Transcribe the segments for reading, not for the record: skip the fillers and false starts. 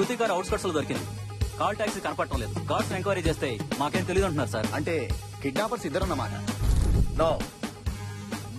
శృతి గారు అవుట్స్కట్స్ లో దొరికింది. కాల్ టాక్సీ కనపడటం లేదు. కార్స్ ఎంక్వైరీ చేస్తే మాకేం తెలియదు అంటున్నారు సార్. అంటే కిడ్నాపర్స్ ఇద్దరున్నమాట. నో,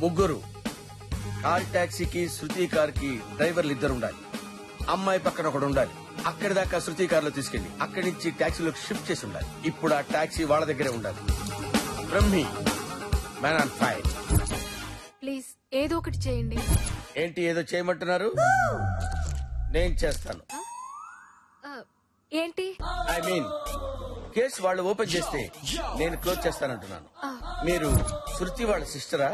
ముగ్గురు. కార్ టాక్సీకి శృతి కార్ కి డ్రైవర్లు ఇద్దరు ఉండాలి. అమ్మాయి పక్కన ఒకడు ఉండాలి. అక్కడి దాకా శృతి కార్ లో తీసుకెళ్లి అక్కడి నుంచి టాక్సీలోకి షిఫ్ట్ చేసి ఉండాలి. ఇప్పుడు ఆ టాక్సీ వాళ్ళ దగ్గరే ఉండాలి. Brahmi, man on fire. Please ఏదో ఒకటి చేయండి. ఏంటి ఏదో చేయమంటున్నారు? నేను చేస్తాను. ఏంటి? ఐ మీన్ కేసు వాళ్ళు ఓపెన్ చేస్తే నేను క్లోజ్ చేస్తానంటున్నాను. మీరు శృతి వాళ్ళ సిస్టరా?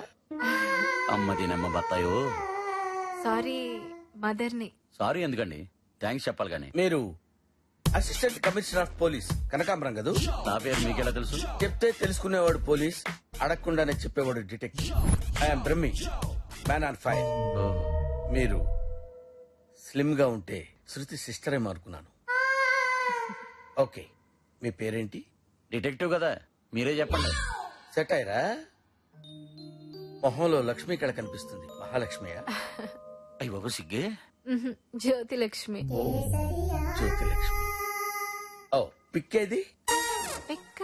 అమ్మది నమ్మ బత్తాయో. సారీ, మదర్ని. సారీ ఎందుకండి, థ్యాంక్స్ చెప్పాలి కానీ. మీరు అసిస్టెంట్ కమిషనర్ ఆఫ్ పోలీస్ కనకాంబరం కదా? నా పేరు మీకెలా తెలుసు? చెప్తే తెలుసుకునేవాడు పోలీస్, అడగకుండానే చెప్పేవాడు detective. I'm Brahmi, man on fire. మీరు స్లిమ్ గా ఉంటే శృతి సిస్టరే అనుకున్నాను. ఓకే, మీ పేరేంటి? డిటెక్టివ్ కదా, మీరే చెప్పండి. సెట్ అయ్యరా? మొహంలో లక్ష్మి ఇక్కడ కనిపిస్తుంది. మహాలక్ష్మియా? అయ్యి బాబు సిగ్గే. జ్యోతి లక్ష్మి. జ్యోతి లక్ష్మి. ఓ, పిక్కేది? పిక్క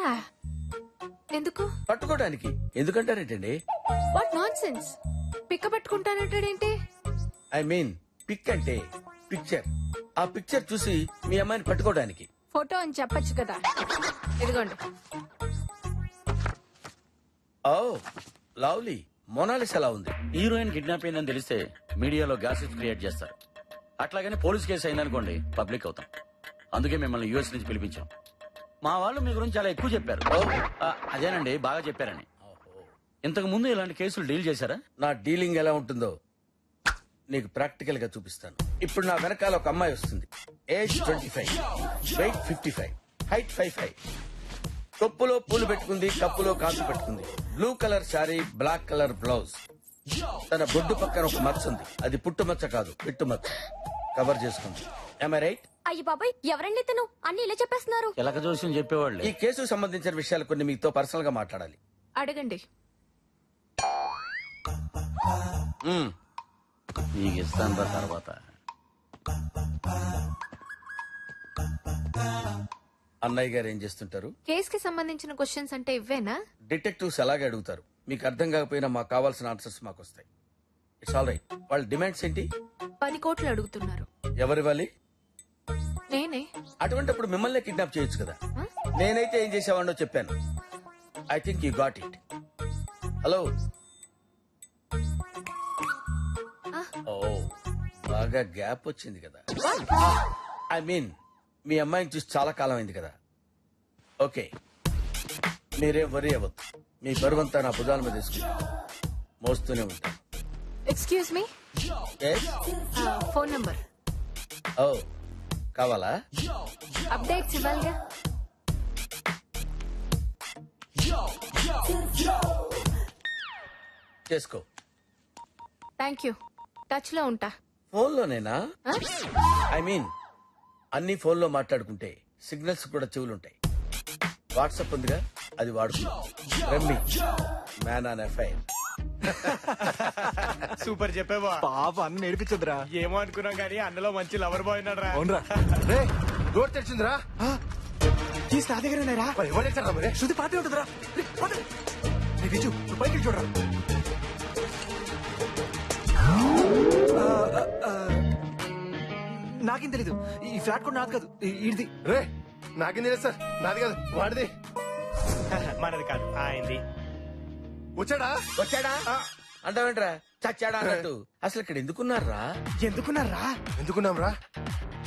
ఎందుకు? పట్టుకోవడానికి. ఎందుకంటారేంటండి? What nonsense. పిక్క పట్టుకుంటానంటాడేంటి? ఐ మీన్ పిక్ అంటే పిక్చర్. ఆ పిక్చర్ చూసి మీ అమ్మాయిని పట్టుకోవడానికి. ఫోటో అని చెప్పొచ్చు కదా. ఇదిగోండి. Oh lovely. మొనాలిస్ ఎలా ఉంది? హీరోయిన్ కిడ్నాప్ అయిందని తెలిస్తే మీడియాలో గ్యాసెస్ క్రియేట్ చేస్తారు. అట్లాగని పోలీస్ కేసు అయిందనుకోండి పబ్లిక్ అవుతాం. అందుకే మిమ్మల్ని యూఎస్ నుంచి పిలిపించాం. మా వాళ్ళు మీ గురించి చాలా ఎక్కువ చెప్పారు. అదేనండి, బాగా చెప్పారని. ఇంతకు ముందు ఇలాంటి కేసులు డీల్ చేశారా? నా డీలింగ్ ఎలా ఉంటుందో నీకు ప్రాక్టికల్ గా చూపిస్తాను. ఇప్పుడు నా వెనకాల ఒక అమ్మాయి వస్తుంది. Age 25, wait 55, height 55. తొప్పులో పూలు పెట్టుకుంది, కప్పులో కాసు పెట్టుకుంది. Blue colour sari, black colour blouse. తన బొడ్డు పక్కన ఒక మచ్చ ఉంది. అది పుట్టు మచ్చ కాదు, పిట్టు మచ్చ. కవర్ చేసుకుంది. Am I right? అయ్యి బాబాయ్, ఎవరండి తను? అన్ని ఇలా చెప్పేస్తున్నారు. ఎలక జోస్యం చెప్పేవాళ్ళు. ఈ కేసుకు సంబంధించిన విషయాలు కొన్ని మీతో పర్సనల్ గా మాట్లాడాలి. అడగండి. నీకు ఇస్తాను తర్వాత. అన్నయ్య గారు ఏం చేస్తుంటారు? కేసుకి సంబంధించిన క్వశ్చన్స్ అంటే ఇవ్వేనా? డిటెక్టివ్స్ అలాగే అడుగుతారు. మీకు అర్థం కాకపోయినా మాకు కావాల్సిన ఆన్సర్స్ మాకు వస్తాయి. It's all right. వాళ్ళ డిమాండ్స్ ఏంటి? 10 కోట్లు అడుగుతున్నారు. ఎవరివ్వాలి? నేనే. అటువంటిప్పుడు మిమ్మల్ని కిడ్నాప్ చేయొచ్చు కదా. నేనైతే ఏం చేసేవాడినో చెప్పాను. I think you got it. Hello. ఓ, బాగా గ్యాప్ వచ్చింది కదా. ఐ మీన్ మీ అమ్మాయిని చూసి చాలా కాలం అయింది కదా. ఓకే, మీరేం వరీ అవ్వద్దు. మీ బరువంతా నా భుజాల మీద తీసుకుంటా, మోస్తూనే ఉంటాను. Excuse me. Phone number. ఓ, కావాలా? అప్డేట్స్ ఇవ్వాలిగా. చేసుకో. Thank you. టచ్ లో ఉంటా. ఫోన్లోనేనా? ఐ మీన్ అన్ని ఫోన్లో మాట్లాడుకుంటే సిగ్నల్స్ కూడా చెవులుంటాయి. వాట్సాప్ ఉందిగా, అది వాడుకో. రమ్మి, మ్యాన్ ఆన్ ఎఫ్ఐఆర్. సూపర్ చెప్పేవా. పాప అన్న నేర్పించదురా. ఏమో అనుకున్నాం కానీ అన్నలో మంచి లవర్ బాయ్ ఉన్నాడు రా. అవునరా? రే, డోర్ తెరిచిందిరా. కీస్ నా దగ్గర ఉన్నారా? ఎవరు మరి? శృతి పాటే ఉంటుందిరా. విజు, పైకి చూడరా. నాకేం తెలీదు. ఈ ఫ్లాట్ కూడా నాది కాదు, ఇది. రే, నాకేం తెలియదు సార్. నాది కాదు, వాడిది. మనది కాదు, ఆయనది. వచ్చాడా? వచ్చాడా అంటావేంట్రా? చచ్చాడా అన్నట్టు. అసలు ఇక్కడ ఎందుకున్నారా? ఎందుకున్నారా? ఎందుకున్నాం రా?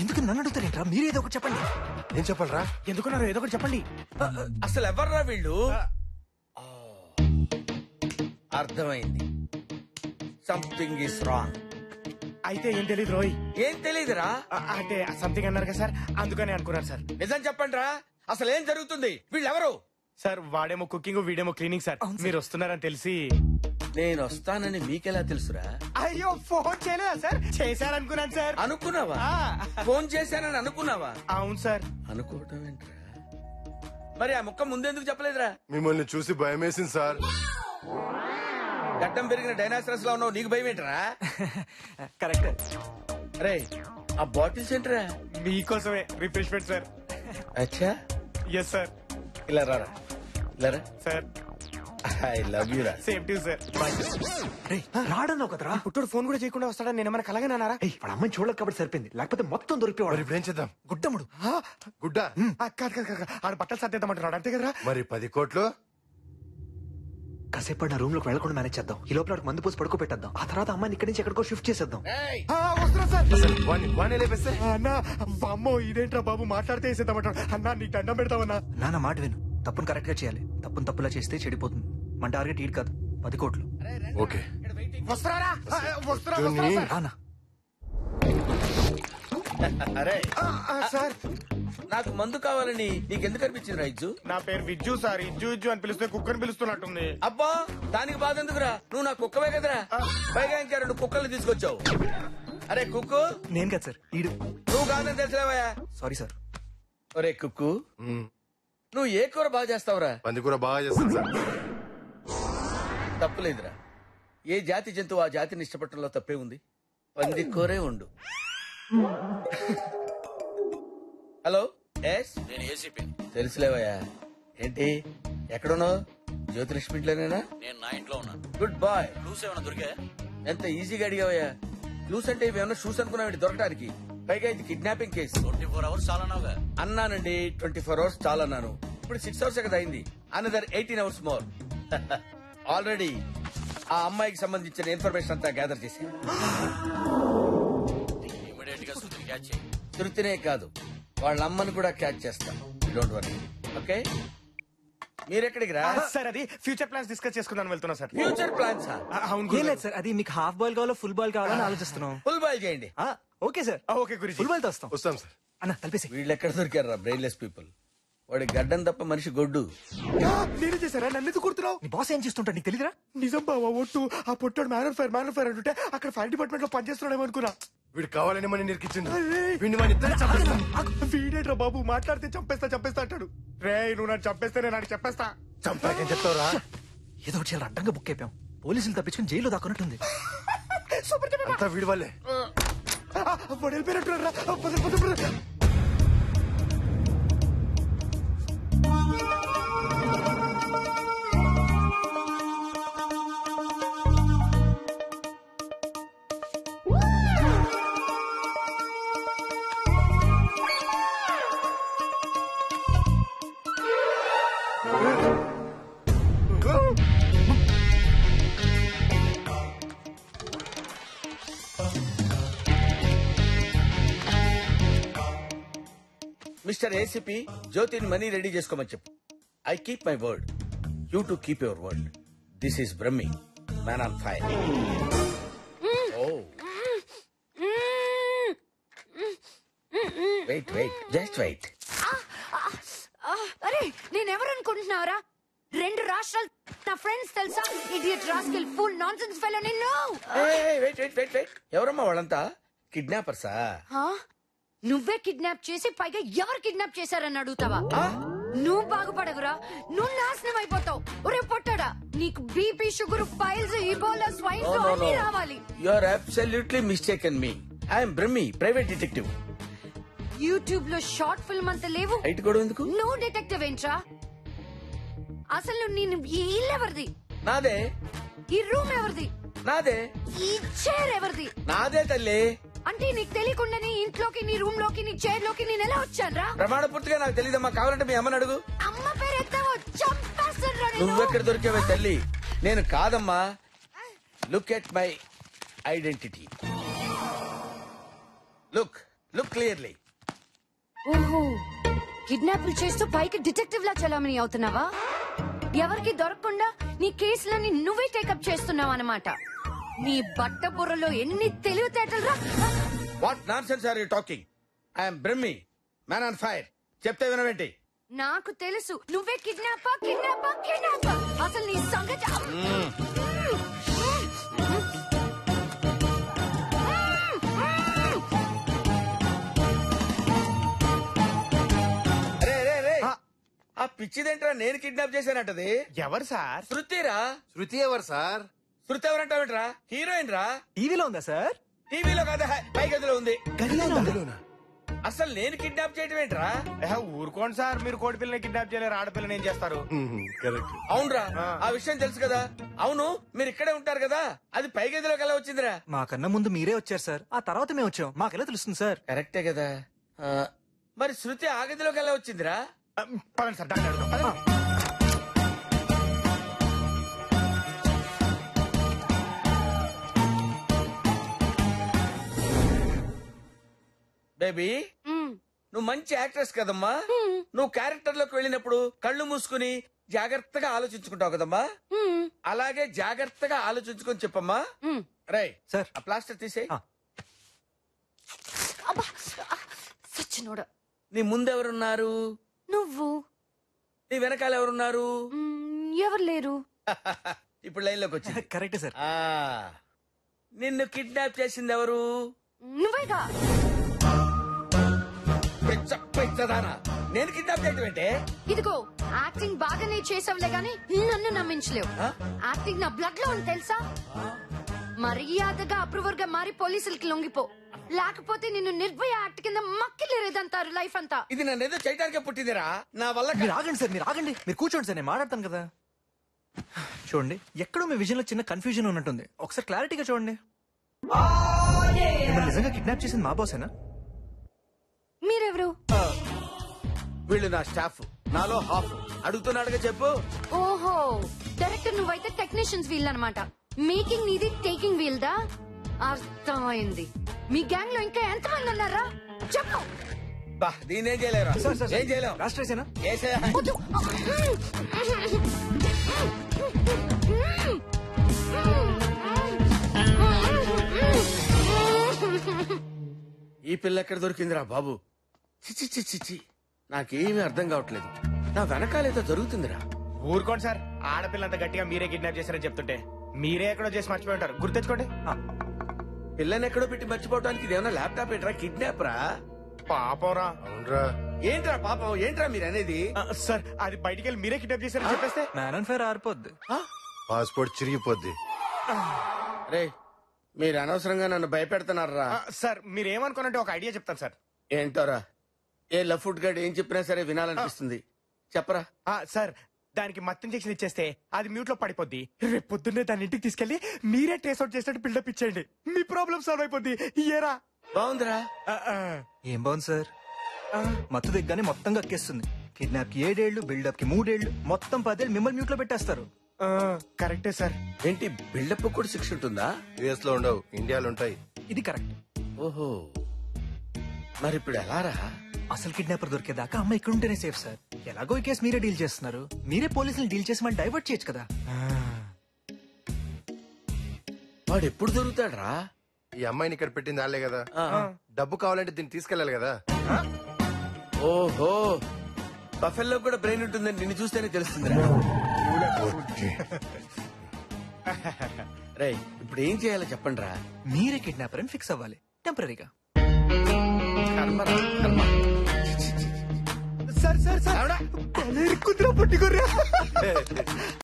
ఎందుకు నన్ను అడుగుతారేంట్రా? మీరేదో ఒకటి చెప్పండి. ఏం చెప్పాలరా? ఎందుకున్నారు? ఏదో ఒకటి చెప్పండి. అసలు ఎవర్రా వీళ్ళు? అర్థమైంది. Something is wrong. అయితే ఏం తెలీదు రోయ్. ఏం తెలీదురా? అంటే సంథింగ్ అన్నారు కదా సార్, అందుకని అనుకున్నారు సార్. నిజం చెప్పండి రా, అసలు ఏం జరుగుతుంది? వీళ్ళెవరు? సార్ వాడేమో కుకింగ్, వీడేమో క్లీనింగ్ సార్. మీరు వస్తున్నారని తెలిసి. నేను వస్తానని మీకెలా తెలుసురా? అయ్యో, ఫోన్ చేయలేదా సార్? చేశారనుకున్నాను సార్. అనుకున్నావా? ఫోన్ చేశానని అనుకున్నావా? అవును సార్. అనుకోవటం ఏంట్రా? మరి ఆ ముక్క ముందెందుకు చెప్పలేదురా? మిమ్మల్ని చూసి భయం వేసింది సార్. గడ్డం పెరిగిన డైనాసరస్ లో ఉన్నావు, నీకు భయం ఏంట్రా? కరెక్ట్. రే, ఆ బాటిల్స్ ఏంట్రా? మీకోసమే రిఫ్రెష్మెంట్ సార్. అచ్చా, ఎస్ సార్. ఇలా రారా, ఇలా రా. సార్ ఐ లవ్ యూ రా. Same to sir. రే రాడన్నావు కదరా. పుట్టోడు ఫోన్ కూడా చేయకుండా వస్తాడని నేను ఏమైనా కలగానే అన్నారా? ఏయ్, వాడు అమ్మాయిని చూడలేదు కాబట్టి సరిపోయింది, లేకపోతే మొత్తం మరి దొరికిపోవాడు. ఇప్పుడు ఏం చేద్దాం? గుడ్డముడు. గుడ్డ కాదు ఆడ బట్టలు సర్దేద్దామంటున్నాడు అంతే కదరా? మరి 10 కోట్లు కాసేపు నా రూమ్ లోకి వెళ్ళకుండా మేనేజ్ చేద్దాం. ఈ లోపల వాడికి మందు పోసి పడుకో పెట్టేద్దాం. ఆ తర్వాత అమ్మాయిని ఇక్కడి నుంచి ఎక్కడికో షిఫ్ట్ చేసేద్దాం. ఏయ్, వస్తున్నా సార్. వాణ్ణి లేపేస్తే అన్న అమ్మో ఇదేంట్రా బాబు మాట్లాడితే వేసేద్దామంటాడు. అన్న నీకు దండం పెడతామన్నా. నాన్న మాట విను, తప్పును కరెక్ట్ గా చేయాలి. తప్పును తప్పులా చేస్తే చెడిపోతుంది. మన టార్గెట్ ఈడు కాదు, 10 కోట్లు. ఓకే. వస్తున్నారా? వస్తున్నా చూని. రానా? అరే సార్. నాకు మందు కావాలని నీకెందుకు అనిపించింది రా ఇజ్జు? నా పేరు విజ్జు సార్. ఇజ్జు ఇజ్జు అని పిలిస్తే కుక్కని పిలుస్తున్నట్టుంది. అబ్బా, దానికి బాధ ఎందుకురా? నువ్వు నా కుక్కవే కదరా. పైగా ఇంకా 2 కుక్కల్ని తీసుకొచ్చావు. అరే కుక్కు, నేను కాదు సార్, ఈడు. నువ్వు కాదని తెలిసిలేవయా? Sorry sir. ఒరే కుక్కు, నువ్వు ఏ కూర బాగా చేస్తావురా? పందికూర బాగా చేస్తాను సార్. తప్పులేదురా. ఏ జాతి జంతువు ఆ జాతిని ఇష్టపడటంలో తప్పే ఉంది. పంది కూరే ఉండు. హలో, ఎస్, నేను ఏసీపీ. తెలుసులేవయ్యా. ఏంటి, ఎక్కడున్నావు? జ్యోతిలక్ష్మింట్లోనేనా? నేను నా ఇంట్లో ఉన్నాను. Good bye. క్లూస్ ఏమైనా దొరికా? ఎంత ఈజీగా అడిగావయ్యా. క్లూస్ అంటే ఇవేమన్నా షూస్ అనుకున్నావు దొరకడానికి? పైగా ఇది కిడ్నాపింగ్ కేసు. 24 hours చాలా నావుగా. అన్నానండి, 24 hours చాలా అన్నాను. ఇప్పుడు 6 hours కదా అయింది. Another 18 hours more. ఆల్రెడీ ఆ అమ్మాయికి సంబంధించిన ఇన్ఫర్మేషన్ అంతా గ్యాదర్ చేశాను. ఇమీడియట్ గా సుతిని క్యాచ్ చేయి. తృప్తినే కాదు, వాళ్ళ అమ్మని కూడా క్యాచ్ చేస్తాం. Don't worry, okay? మీరెక్కడికి రా? సార్ అది ఫ్యూచర్ ప్లాన్స్ డిస్కస్ చేసుకుందాం వెళ్తున్నా సార్. Future plans. అవును ఏం గురు. లేదు సార్, అది మీకు హాఫ్ బాల్ కావాలో ఫుల్ బాల్ కావాలని ఆలోచిస్తున్నాం. ఫుల్ బాయ్ చేయండి. ఓకే సార్, ఓకే గురించి. ఫుల్ బాల్ తో వస్తాం. వస్తాం సార్. అన్న తలిపేసి. వీళ్ళు ఎక్కడ దొరికారా బ్రెయిన్లెస్ పీపుల్? వాడి గడ్డం తప్ప మనిషి గొడ్డు. నేను చేశారా? నన్ను ఎందుకు కుడుతున్నావు? నీ బాస్ ఏం చేస్తుంటాడు నీకు తెలీదురా? నిజం బావా ఒట్టు. ఆ పొట్టాడు మ్యాన్ ఫైర్ అంటుంటే అక్కడ ఫైర్ డిపార్ట్మెంట్ లో పనిచేస్తున్నాడేమో అనుకున్నా. వీడు కావాలని మనం నిరికించింది. వీడిని మన ఇద్దరు చంపేస్తాం. వీడేట్రా బాబు మాట్లాడితే చంపేస్తా అంటాడు. రే నువ్వు నన్ను చంపేస్తే నేను నాకు చెప్పేస్తా. చంపాకేం చెప్తావురా? ఏదో ఒకటి చాలా అడ్డంగా బుక్ అయిపోయాం. పోలీసులు తప్పించుకుని జైల్లో దాక్కున్నట్టుంది. సూపర్ చెప్పేవా? అంతా వీడి వల్లే. వాడు వెళ్ళిపోయినట్టున్నారా? మిస్టర్ ఏసీపీ, జ్యోతిని మనీ రెడీ చేసుకోమని చెప్పు. I keep my word, you too keep your word. This is Brahmi, man on fire. Oh wait wait, just wait. అరే నేనెవరు అనుకుంటున్నావురా? 2 రాష్ట్రాలు నా ఫ్రెండ్స్ తెలుసా? Idiot rascal full nonsense fellow నిన్ను. వెయిట్ వెయిట్ వెయిట్ వెయిట్, ఎవరమ్మా వాళ్ళంతా? కిడ్నాపర్సా? నువ్వే కిడ్నాప్ చేసి పైగా ఎవరు కిడ్నాప్ చేశారని అడుగుతావా? నువ్వు బాగుపడవురా, నువ్వు నాశనం అయిపోతావు. ఒరే పొట్టాడా, నీకు BP, sugar, piles, Ebola, swine flu అన్ని రావాలి. You are absolutely mistaken me. I'm Brahmi, private detective. YouTube లో షార్ట్ ఫిల్మ్ అంత లేవు. హైట్ కూడా ఎందుకు? నువ్వు డిటెక్టివ్ ఏంట్రా? అసలు నేను ఈ ఇల్లు ఎవరిది? నాదే. ఈ రూమ్ ఎవరిది? నాదే. ఈ చైర్ ఎవరిది? నాదే తల్లి. అంటే నీకు తెలియకుండానే ఇంట్లోకి, నీ రూమ్ లోకి, నీ చైర్ లోకి నేను ఎలా వచ్చానురా? ప్రమాణ పూర్తిగా నాకు తెలియదమ్మా. కావాలంటే మీ అమ్మని అడుగు. అమ్మ పేరు ఎత్తావో చంపేస్తానురా నిన్ను. నువ్వెక్కడ దొరికావే తల్లి? నేను కాదమ్మా. Look at my identity. Look clearly. ఓహో, కిడ్నాపులు చేస్తూ పైకి డిటెక్టివ్ లా చలామణి అవుతున్నావా? ఎవరికి దొరకకుండా నీ కేసులని నువ్వే టేకప్ చేస్తున్నావు అన్నమాట. నీ బట్ట బుర్రలో ఎన్ని తెలివితేటలు రా. What nonsense are you talking? I'm Brahmi, man on fire. చెప్తే వినవేంటి? నాకు తెలుసు నువ్వే కిడ్నాపర్. అసలు నీ సంగతి ఆ పిచ్చిదేంట్రా? నేను కిడ్నాప్ చేశానంటది. ఎవరు సార్? శృతిరా. శృతి ఎవరు సార్? శృతి ఎవరంటావేంట్రా? హీరోయిన్ రా. టీవీలో ఉందా సార్? టీవీలో కదా పై గదిలో ఉంది. గదిలోనా? అసలు నేను కిడ్నాప్ చేయడం ఏంట్రా? ఊరుకోండి సార్, మీరు కోడి పిల్లని కిడ్నాప్ చేయలేరు, ఆడపిల్లని ఏం చేస్తారు? కరెక్ట్. అవునరా, ఆ విషయం తెలుసు కదా. అవును, మీరు ఇక్కడే ఉంటారు కదా, అది పై గదిలోకి ఎలా వచ్చిందిరా? మాకన్నా ముందు మీరే వచ్చారు సార్, ఆ తర్వాత మేము వచ్చాం. మాకెలా తెలుస్తుంది సార్? కరెక్టే కదా. మరి శృతి ఆ గదిలోకి ఎలా వచ్చిందిరా? పదండి సార్, డాక్టర్ అడుగుదాం. పదండి. బేబీ, నువ్వు మంచి యాక్ట్రెస్ కదమ్మా. నువ్వు క్యారెక్టర్ లోకి వెళ్ళినప్పుడు కళ్ళు మూసుకుని జాగ్రత్తగా ఆలోచించుకుంటావు కదమ్మా. అలాగే జాగ్రత్తగా ఆలోచించుకొని చెప్పమ్మా. రై సార్. ఆ ప్లాస్టర్ తీసేయ్. ఆ. అబ్బా సచ్చినోడ. నీ ముందెవరున్నారు? నువ్వు. నీ వెనకాల ఎవరున్నారు? ఎవరు లేరు. ఇప్పుడు లైన్ లోకి వచ్చింది. Correct sir. ఆ, నిన్ను కిడ్నాప్ చేసింది ఎవరు? నువ్వేగా. పిచ్చదానా, నేను కిడ్నాప్ చేయటం ఏంటే? ఇదిగో యాక్టింగ్ బాగానే చేసావులే గాని నన్ను నమ్మించలేవు. యాక్టింగ్ నా బ్లడ్ లో ఉంది తెలుసా. మర్యాదగా అప్రూవర్ గా మారి పోలీసులకి లొంగిపో, లేకపోతే నిన్ను నిర్భయ యాక్ట్ కింద మక్కిలేదంటారు లైఫ్ అంతా. ఇది నన్ను ఏదో చేయడానికే పుట్టిందిరా, నా వల్ల మీరు ఆగండి సార్, మీరు ఆగండి. మీరు కూర్చోండి సార్, నేను మాట్లాడతాను కదా. చూడండి, ఎక్కడో మీ విజన్ లో చిన్న కన్ఫ్యూజన్ ఉన్నట్టుంది. ఒకసారి క్లారిటీగా చూడండి. మిమ్మల్ని నిజంగా కిడ్నాప్ చేసింది మా బాసేనా? మీరెవరు? వీళ్ళు నా స్టాఫ్, నాలో హాఫ్. అడుగుతున్నాడుగా చెప్పు. ఓహో, డైరెక్టర్ నువ్వైతే టెక్నీషియన్స్ వీల్ అన్నమాట. మేకింగ్ నీది, టేకింగ్ వీల్ దా. అర్థమైంది. మీ గ్యాంగ్ లో ఇంకా ఎంతమంది ఉన్నారా చెప్పు. బా, దీన్నేం చేయలేరు. సార్, సార్, ఏం చేయలేం. రాష్ట్రేసేనా? ఏసేయ్. వద్దు. ఈ పిల్ల ఎక్కడ దొరికిందిరా బాబు? చిచి చిచి చి, నాకేమీ అర్థం కావట్లేదు. నా వెనకాలేదో జరుగుతుందిరా. ఊరుకోండి సార్, ఆడపిల్లంత గట్టిగా మీరే కిడ్నాప్ చేశారని చెప్తుంటే మీరే ఎక్కడో చేసి మర్చిపోయి ఉంటారు. గుర్తెచ్చుకోండి. పిల్లని ఎక్కడో పెట్టి మర్చిపోవడానికి ఇదేమన్నా ల్యాప్టాప్ ఏంట్రా? కిడ్నాప్ రా. పాపరా. అవునరా. ఏంట్రా పాపం, ఏంట్రా మీరు అనేది? సార్, అది బయటికి వెళ్ళి మీరే కిడ్నాప్ చేశారని చెప్పేస్తే మ్యాన్ అండ్ ఫైర్ ఆరిపోద్ది. పాస్పోర్ట్ చిరిగిపోద్ది. రే, మీరు అనవసరంగా నన్ను భయపెడుతున్నారా? సార్, మీరేమనుకోనంటే ఒక ఐడియా చెప్తాను సార్. ఏంటోరా, ఏ లఫుట్ గడ్ ఏం చెప్పినా సరే వినాలనిపిస్తుంది. చెప్పరా. సార్, దానికి మత్తు ఇంజెక్షన్ ఇచ్చేస్తే అది మ్యూట్ లో పడిపోద్ది. రేపు పొద్దున్నే దాని ఇంటికి తీసుకెళ్లి మీరే ట్రేస్ అవుట్ చేసినట్టు బిల్డప్ ఇచ్చేయండి. మీ ప్రాబ్లం సాల్వ్ అయిపోద్ది. ఏరా? బాగుందిరా. ఏం బాగుంది సార్? మత్తు దిగ్గానే మొత్తం కక్కేస్తుంది. కిడ్నాప్ కి 7 ఏళ్లు, బిల్డప్ కి 3 ఏళ్లు, మొత్తం 10 ఏళ్ళు మిమ్మల్ని మ్యూట్ లో పెట్టేస్తారు. కరెక్టే సార్. ఏంటి, బిల్డప్ కూడా శిక్ష ఉంటుందా? యుఎస్ లో ఉండవు, ఇండియాలో ఉంటాయి. ఇది కరెక్ట్. ఓహో, మరి ఇప్పుడు ఎలా రా? అసలు కిడ్నాపర్ దొరికేదాకా అమ్మ ఇక్కడ ఉంటేనే సేఫ్ సార్. ఎలాగో ఈ కేసు మీరే డీల్ చేస్తున్నారు, మీరే పోలీసులు డీల్ చేసి మనం డైవర్ట్ చేయొచ్చు కదా. వాడు ఎప్పుడు దొరుకుతాడు రా? ఈ అమ్మాయిని ఇక్కడ పెట్టింది వాళ్ళే కదా. డబ్బు కావాలంటే దీన్ని తీసుకెళ్లాలి కదా. ఓహో, బఫెల్లో కూడా బ్రెయిన్ ఉంటుందని నిన్ను చూస్తేనే తెలుస్తుంది. రే, ఇప్పుడు ఏం చేయాలో చెప్పండి రా. మీరే కిడ్నాపర్ అని ఫిక్స్ అవ్వాలి టెంపరీగా. కర్మరా, కర్మ. సార్ సార్ సార్, కుదిరా పట్టుకోర్రా.